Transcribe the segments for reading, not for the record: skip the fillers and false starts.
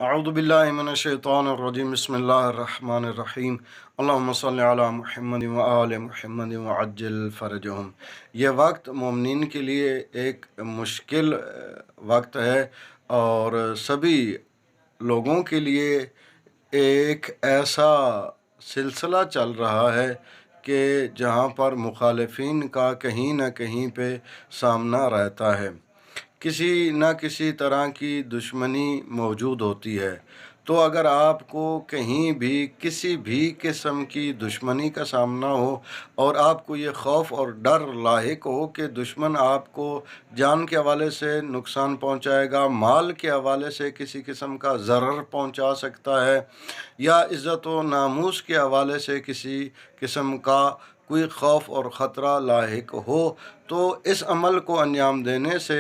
اعوذ باللہ من الشیطان الرجیم بسم اللہ الرحمن الرحیم اللہم صلی علی محمد و آل محمد وعجل فرجہم۔ یہ وقت مومنین کے لیے ایک مشکل وقت ہے اور سبھی لوگوں کے لیے ایک ایسا سلسلہ چل رہا ہے کہ جہاں پر مخالفین کا کہیں نہ کہیں پہ سامنا رہتا ہے، کسی نہ کسی طرح کی دشمنی موجود ہوتی ہے۔ تو اگر آپ کو کہیں بھی کسی بھی قسم کی دشمنی کا سامنا ہو اور آپ کو یہ خوف اور ڈر لاحق ہو کہ دشمن آپ کو جان کے حوالے سے نقصان پہنچائے گا، مال کے حوالے سے کسی قسم کا ضرر پہنچا سکتا ہے، یا عزت و ناموس کے حوالے سے کسی قسم کا کوئی خوف اور خطرہ لاحق ہو، تو اس عمل کو انجام دینے سے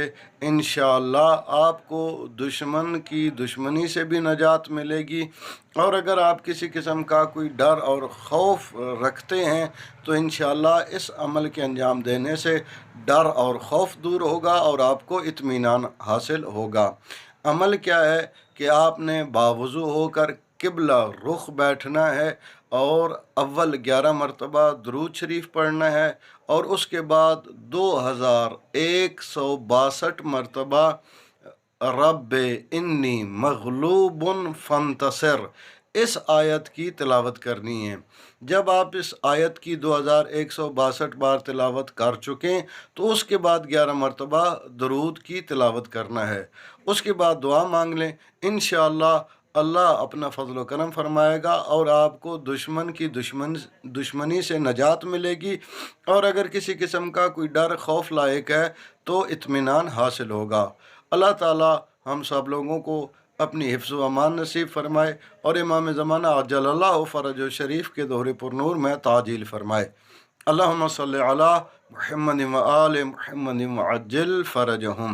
انشاءاللہ آپ کو دشمن کی دشمنی سے بھی نجات ملے گی، اور اگر آپ کسی قسم کا کوئی ڈر اور خوف رکھتے ہیں تو انشاءاللہ اس عمل کے انجام دینے سے ڈر اور خوف دور ہوگا اور آپ کو اطمینان حاصل ہوگا۔ عمل کیا ہے کہ آپ نے باوضو ہو کر قبلہ رخ بیٹھنا ہے اور اول 11 مرتبہ درود شریف پڑھنا ہے، اور اس کے بعد 2162 مرتبہ رب انی مغلوب فانتصر اس آیت کی تلاوت کرنی ہے۔ جب آپ اس آیت کی 2162 بار تلاوت کر چکیں تو اس کے بعد 11 مرتبہ درود کی تلاوت کرنا ہے، اس کے بعد دعا مانگ لیں، انشاءاللہ اللہ اپنا فضل و کرم فرمائے گا اور آپ کو دشمن کی دشمنی سے نجات ملے گی، اور اگر کسی قسم کا کوئی ڈر خوف لاحق ہے تو اطمینان حاصل ہوگا۔ اللہ تعالی ہم سب لوگوں کو اپنی حفظ و امان نصیب فرمائے اور امام زمانہ عجل اللہ فرج شریف کے دور پر نور میں تعجیل فرمائے۔ اللہم صلی علی محمد و آل محمد وعجل فرجہم۔